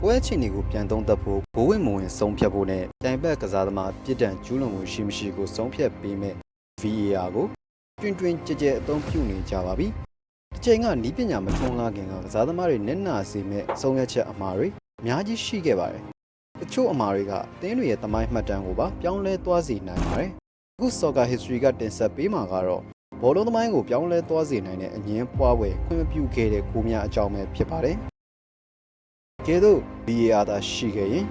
ပွဲချင်းတွေကိုပြန်သုံးသပ်ဖို့ဘိုးဝင်မဝင်ဆုံးဖြတ်ဖို့နဲ့တိုင်ဘက်ကစားသမားပြစ်ဒဏ်ကျူးလွန်မှုရှိမရှိကိုဆုံးဖြတ်ပေးမဲ့ VAR ကိုတွင်ကြဲအသုံးပြုနေကြပါပြီ။တစ်ချိန်ကနီးပညာမထွန်းလာခင်ကစားသမားတွေနဲ့နာစေမဲ့ဆုံးဖြတ်ချက်အမှားတွေအများကြီးရှိခဲ့ပါတယ်။တချို့အမှားတွေကအသင်းတွေရဲ့သမိုင်းမှတ်တမ်းကိုပါပြောင်းလဲသွားစေနိုင်ပါတယ်။အခု Soccer History ကတင်ဆက်ပေးမှာကတော့ဘောလုံးသမိုင်းကိုပြောင်းလဲသွားစေနိုင်တဲ့အငင်းပွားပွဲခွင့်မပြုခဲ့တဲ့ကိုများအကြောင်းပဲဖြစ်ပါတယ်။ကဲတော့ VAR သာရှိခဲ့ရင်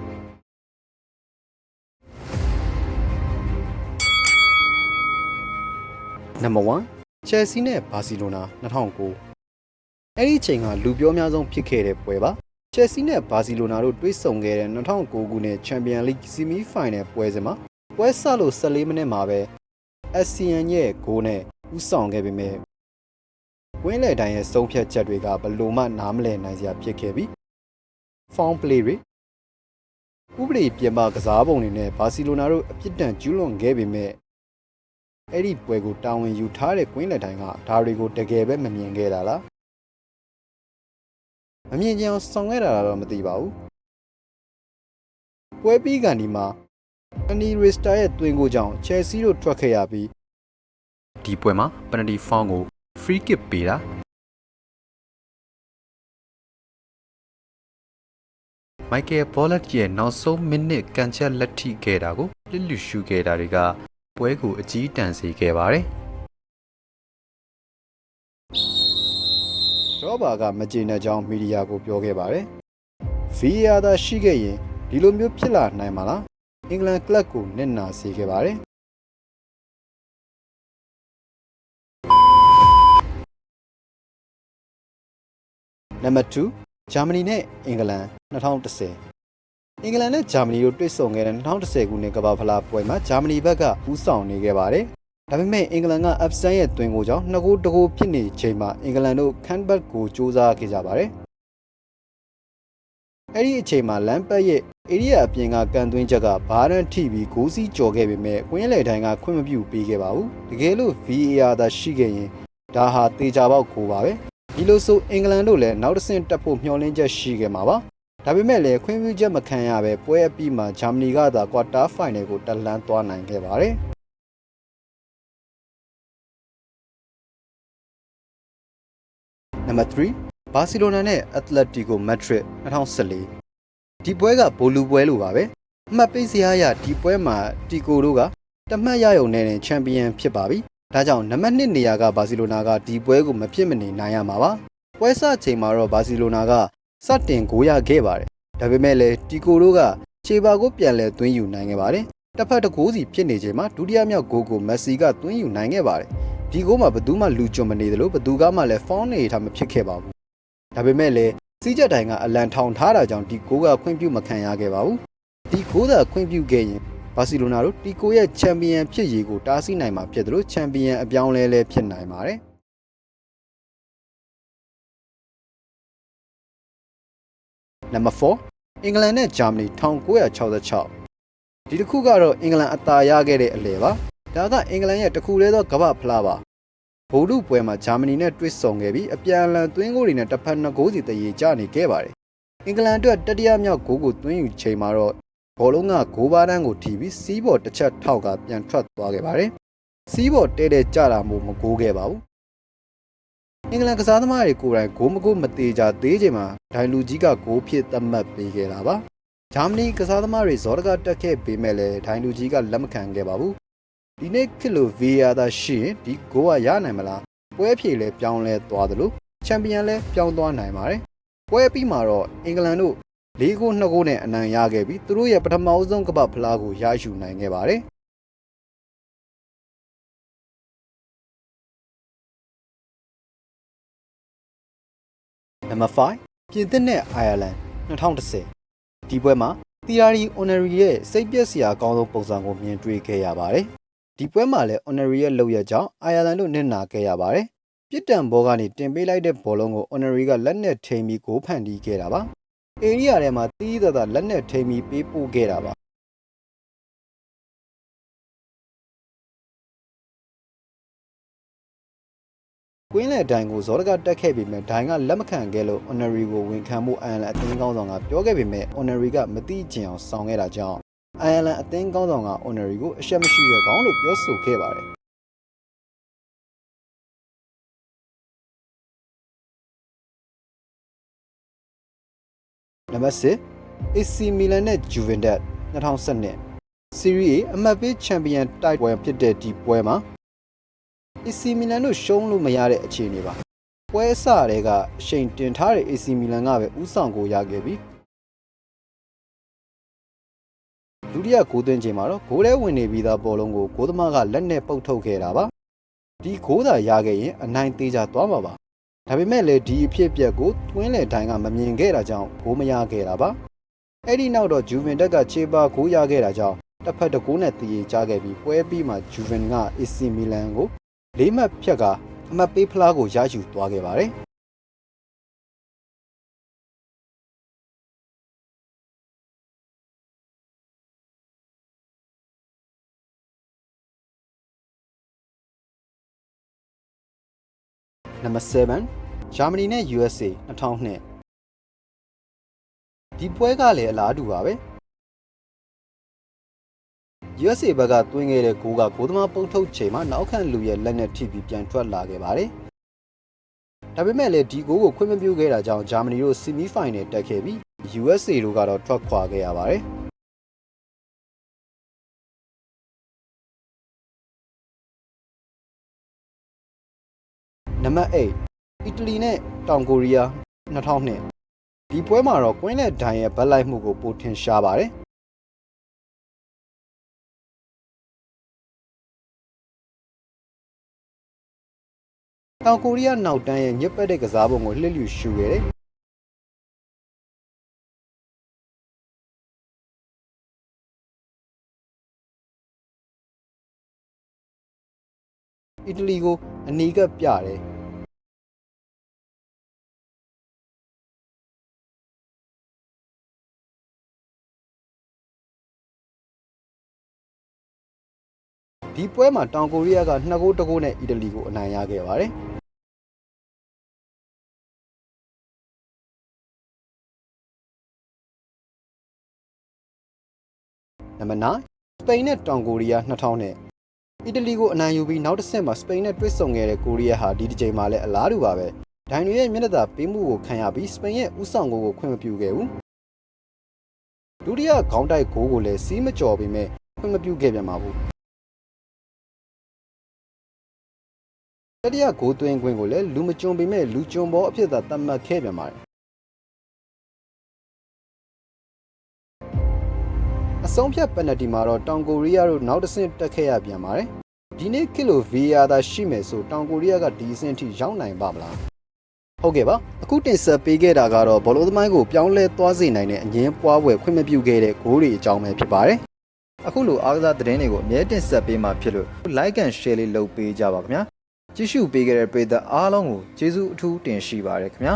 Number 1 Chelsea နဲ့ Barcelona 2009အဲ့ဒီအချိန်ကလူပြောများဆုံးဖြစ်ခဲ့တဲ့ပွဲပါ Chelsea နဲ့ Barcelona တို့တွေ့ဆုံခဲ့တဲ့2009ခုနှစ် Champions League Semi Final ပွဲစဉ်မှာပွဲစလို့14မိနစ်မှာပဲ Essien ရဲ့ဂိုးနဲ့ဦးဆောင်ခဲ့ပေမဲ့ဝင်းလေတိုင်းရဲ့ဆုံးဖြတ်ချက်တွေကဘလို့မှနားမလည်နိုင်စရာဖြစ်ခဲ့ပြီး Foul play တွေဥပဒေပြင်ပကစားပုံတွေနဲ့ Barcelona တို့အပြစ်ဒဏ်ကျူးလွန်ခဲ့ပေမဲ့အဲ့ဒီပွဲကိုတာဝန်ယူထားတဲ့ကွင်းလက်တိုင်းကဒါတွေကိုတကယ်ပဲမမြင်ခဲ့တာလားမမြင်ကြအောင်ဆောင်ခဲ့တာတော့မသိပါဘူးပွဲပြီးကန်ဒီမှာအန်နီရီစတာရဲ့တွင်ကိုကြောင့် Chelsea တို့ထွက်ခဲ့ရပြီးဒီပွဲမှာ penalty foul ကို free kick ပေးတာမိုက်ကယ်ဘောလက်ရဲ့နောက်ဆုံးမိနစ်ကန်ချက်လက်ထိခဲ့တာကိုလစ်လူရှုခဲ့တာတွေကပွဲကိုအကြီးတန်းစေခဲ့ပါတယ်။ရောဘာကမကျေနပ်ကြောင်းမီဒီယာကိုပြောခဲ့ပါတယ်။ VAR သာရှိခဲ့ရင်ဒီလိုမျိုးဖြစ်လာနိုင်မှာလား။အင်္ဂလန်ကလပ်ကိုနစ်နာစေခဲ့ပါတယ်။ Number 2 ဂျာမနီနဲ့အင်္ဂလန်2010အင်္ဂလန်နဲ့ဂျာမနီတို့တွေ့ဆုံခဲ့တဲ့2010ခုနှစ်ကမ္ဘာဖလားပွဲမှာဂျာမနီဘက်ကဦးဆောင်နေခဲ့ပါတယ်။ဒါပေမဲ့အင်္ဂလန်က Upson ရဲ့တွင်ကိုကြောင့်2ဂိုး1ဂိုးဖြစ်နေချိန်မှာအင်္ဂလန်တို့ခန်းဘတ်ကိုစူးစမ်းခဲ့ကြပါတယ်။အဲ့ဒီအချိန်မှာလမ်ပတ်ရဲ့ဧရိယာအပြင်ကကန်သွင်းချက်ကဘားရန်ထိပြီးဂိုးစီးကျော်ခဲ့ပေမဲ့ကွင်းလေတိုင်းကခွင့်မပြုပေးခဲ့ပါဘူး။တကယ်လို့ VAR သာရှိခဲ့ရင်ဒါဟာတေချာပေါက်ကိုပါပဲ။ဒီလိုဆိုအင်္ဂလန်တို့လည်းနောက်တစ်ဆင့်တက်ဖို့မျှော်လင့်ချက်ရှိခဲ့မှာပါ။ဒါပေမဲ့လည်းခွင့်ပြုချက်မခံရဘဲပွဲအပြီးမှာဂျာမနီကသာကွာတာဖိုင်နယ်ကိုတက်လှမ်းသွားနိုင်ခဲ့ပါတယ်။ Number 3 Barcelona နဲ့ Atletico Madrid 2014ဒီပွဲကဘိုလူပွဲလိုပါပဲ။အမှတ်ပေးစရာအရဒီပွဲမှာတီကိုတို့ကတမှတ်ရရုံနဲ့ချန်ပီယံဖြစ်ပါပြီ။ဒါကြောင့်နံပါတ်1နေရာကဘာစီလိုနာကဒီပွဲကိုမဖြစ်မနေနိုင်ရမှာပါ။ပွဲစချိန်မှာတော့ဘာစီလိုနာကစတင်ဂိုးရခဲ့ပါတယ်။ဒါပေမဲ့လည်းတီကိုတို့ကခြေပါကိုပြန်လဲသွင်းယူနိုင်ခဲ့ပါတယ်။တစ်ဖက်တစ်ဂိုးစီဖြစ်နေချိန်မှာဒုတိယမြောက်ဂိုးကိုမက်ဆီကသွင်းယူနိုင်ခဲ့ပါတယ်။ဒီဂိုးမှာဘယ်သူမှလူကျွံမနေသလိုဘယ်သူကမှလည်းဖောင်းနေထားမဖြစ်ခဲ့ပါဘူး။ဒါပေမဲ့လည်းစီးချက်တိုင်းကအလံထောင်ထားတာကြောင့်ဒီဂိုးကခွင့်ပြုမခံရခဲ့ပါဘူး။ဒီဂိုးသာခွင့်ပြုခဲ့ရင်ဘာစီလိုနာတို့တီကိုရဲ့ချန်ပီယံဖြစ်ရေးကိုတားဆီးနိုင်မှာဖြစ်တယ်လို့ချန်ပီယံအပြောင်းလဲလဲဖြစ်နိုင်ပါတယ်။ Number 4အင်္ဂလန်နဲ့ဂျာမနီ1966ဒီတစ်ခုကတော့အင်္ဂလန်အသာရခဲ့တဲ့အလဲပါဒါကအင်္ဂလန်ရဲ့တခုတည်းသောကမ္ဘာဖလားပါဗိုလ်လုပွဲမှာဂျာမနီနဲ့တွေ့ဆုံခဲ့ပြီးအပြန်အလှန်သွင်းဂိုးတွေနဲ့တစ်ဖက်2ဂိုးစီတရေကျနေခဲ့ပါတယ်အင်္ဂလန်အတွက်တတိယမြောက်ဂိုးကိုသွင်းယူချိန်မှာတော့ဘောလုံးကဂိုးပါးတန်းကိုထိပြီးစီးဘော်တစ်ချက်ထောက်ကပြန်ထွက်သွားခဲ့ပါတယ်စီးဘော်တဲတဲကျတာမို့မဂိုးခဲ့ပါဘူးအင်္ဂလန်ကစားသမားတွေကိုယ်တိုင်ဂိုးမဂိုးမသေးကြသေးချိန်မှာဒိုင်လူကြီးကဂိုးဖြစ်သတ်မှတ်ပေးခဲ့တာပါဂျာမနီကစားသမားတွေဇော်တကတက်ခဲ့ပေမဲ့လည်းဒိုင်လူကြီးကလက်မခံခဲ့ပါဘူးဒီနေ့ခေတ်လို VAR သာရှိရင်ဒီဂိုးကရနိုင်မလားပွဲဖြေလဲပြောင်းလဲသွားတယ်လို့ချန်ပီယံလဲပြောင်းသွားနိုင်ပါတယ်ပွဲပြီးမှာတော့အင်္ဂလန်တို့၄ဂိုး2ဂိုးနဲ့အနိုင်ရခဲ့ပြီးသူတို့ရဲ့ပထမအဆုံးကမ္ဘာဖလားကိုရယူနိုင်ခဲ့ပါတယ်Number 5ပြင်သစ်နဲ့ Ireland 2010ဒီပွဲမှာတီယာရီအိုနယ်ရီရဲ့စိတ်ပျက်စရာအကောင်းဆုံးပုံစံကိုမြင်တွေ့ခဲ့ရပါတယ်ဒီပွဲမှာလည်းအိုနယ်ရီရဲ့လုပ်ရကြောင်း Ireland တို့နစ်နာခဲ့ရပါတယ်ပြစ်ဒဏ်ဘောကနေတင်ပေးလိုက်တဲ့ဘောလုံးကိုအိုနယ်ရီကလက်နဲ့ထိမ်းပြီးဂိုးဖန်တီးခဲ့တာပါဧရိယာထဲမှာတီးသက်သာလက်နဲ့ထိမ်းပြီးပေးပို့ခဲ့တာပါ ကွင်းလက်ဒိုင်ကိုဇော်ရကတက်ခဲ့ပေမဲ့ဒိုင်ကလက်မခံခဲ့လို့ Honorary ကိုဝန်ခံမှု Ireland အသင်းကောင်းဆောင်ကပြောခဲ့ပေမဲ့ Honorary ကမသိကျင်အောင်ဆောင်ခဲ့တာကြောင့် Ireland အသင်းကောင်းဆောင်က Honorary ကိုအရှက်မရှိတဲ့ကောင်းလို့ပြောဆိုခဲ့ပါတယ်နံပါတ်6 AC Milan နဲ့ Juventus 2012 Serie A အမှတ်ပေးချန်ပီယံတိုက်ပွဲဖြစ်တဲ့ဒီပွဲမှာ AC Milan တို့ရှုံးလို့မရတဲ့အခြေအနေပါပွဲအစတဲကအချိန်တင်ထားတဲ့ AC Milan ကပဲဥဆောင်ကိုရခဲ့ပြီးဒုတိယဂိုးသွင်းချိန်မှာတော့ဂိုးထဲဝင်နေပြီးသားဘောလုံးကိုဂိုးသမားကလက်နဲ့ပုတ်ထုတ်ခဲ့တာပါဒီဂိုးသာရခဲ့ရင်အနိုင်သေးချာသွားမှာပါဒါပေမဲ့လည်းဒီအဖြစ်အပျက်ကိုတွင်းလေဒိုင်ကမမြင်ခဲ့တာကြောင့်ဂိုးမရခဲ့တာပါအဲ့ဒီနောက်တော့ Juventus ကခြေပါဂိုးရခဲ့တာကြောင့်တစ်ဖက်တစ်ဂိုးနဲ့တည်ရကြခဲ့ပြီးပွဲပြီးမှ Juventus က AC Milan ကို၄မှတ်ဖြတ်ကအမှတ်ပေးဖလားကိုရယူသွားခဲ့ပါတယ်နံပါတ်7ဂျာမနီနဲ့ USA 2002ဒီပွဲကလည်းအလားတူပါပဲ USA ဘက်ကသွင်းခဲ့တဲ့ဂိုးကဂိုးသမားပုတ်ထုတ်ချိန်မှာနောက်ခံလူရဲ့လက်နဲ့ထိပြီးပြန်ထွက်လာခဲ့ပါတယ်ဒါပေမဲ့လည်းဒီဂိုးကိုခွင့်မပြုခဲ့တာကြောင့်ဂျာမနီတို့ဆီမီဖိုင်နယ်တက်ခဲ့ပြီး USA တို့ကတော့ထွက်ခွာခဲ့ရပါတယ်နံပါတ်8အီတလီနဲ့တောင်ကိုရီးယား2002ဒီပွဲမှာတော့ကွင်းလက်ဒိုင်ရဲ့ဗတ်လိုက်မှုကိုပိုထင်ရှားပါတယ်တောင်ကိုရီးယားနောက်တန်းရဲ့ညစ်ပတ်တဲ့ကစားပုံကိုလှစ်လျူရှူခဲ့တယ်အီတလီကိုအနီးကပ်ပြတယ်ဒီပွဲမှာတောင်ကိုရီးယားက2ဂိုး1ဂိုးနဲ့အီတလီကိုအနိုင်ရခဲ့ပါတယ်နံပါတ်9စပိန်နဲ့တောင်ကိုရီးယား2000နဲ့အီတလီကိုအနိုင်ယူပြီးနောက်တစ်ဆင့်မှာစပိန်နဲ့တွေ့ဆုံခဲ့တဲ့ကိုရီးယားဟာဒီတစ်ချိန်မှာလည်းအလားတူပါပဲဒိုင်တွေရဲ့မျက်နှာသာပေးမှုကိုခံရပြီးစပိန်ရဲ့ဥဆောင်ကိုခွင့်မပြုခဲ့ဘူးဒုတိယခေါင်းတိုက်ဂိုးကိုလည်းစီးမကျော်ပေမဲ့ခွင့်မပြုခဲ့ပြန်ပါဘူးတတိယဂိုးသွင်းခွင့်ကိုလည်းလူမကျွံပေမဲ့လူကျွံဘောအဖြစ်သာသတ်မှတ်ခဲ့ပြန်ပါတယ်အဆုံးဖြတ်ပယ်နယ်တီမှာတော့တောင်ကိုရီးယားတို့နောက်တစ်ဆင့်တက်ခဲ့ရပြန်ပါတယ်ဒီနေ့ခေတ်လို VAR သာရှိမယ်ဆိုတောင်ကိုရီးယားကဒီအဆင့်ထိရောက်နိုင်ပါမလားဟုတ်ကဲ့ပါအခုတင်ဆက်ပေးခဲ့တာကတော့ဘောလုံးသမိုင်းကိုပြောင်းလဲသွားစေနိုင်တဲ့အငင်းပွားပွဲခွင့်မပြုခဲ့တဲ့ဂိုးတွေအကြောင်းပဲဖြစ်ပါတယ်အခုလိုအားကစားသတင်းတွေကိုအမြဲတင်ဆက်ပေးမှာဖြစ်လို့ like and share လေးလုပ်ပေးကြပါခင်ဗျာကြည့်ရှုပေးခဲ့တဲ့ပရိသတ်အားလုံးကိုကျေးဇူးအထူးတင်ရှိပါတယ်ခင်ဗျာ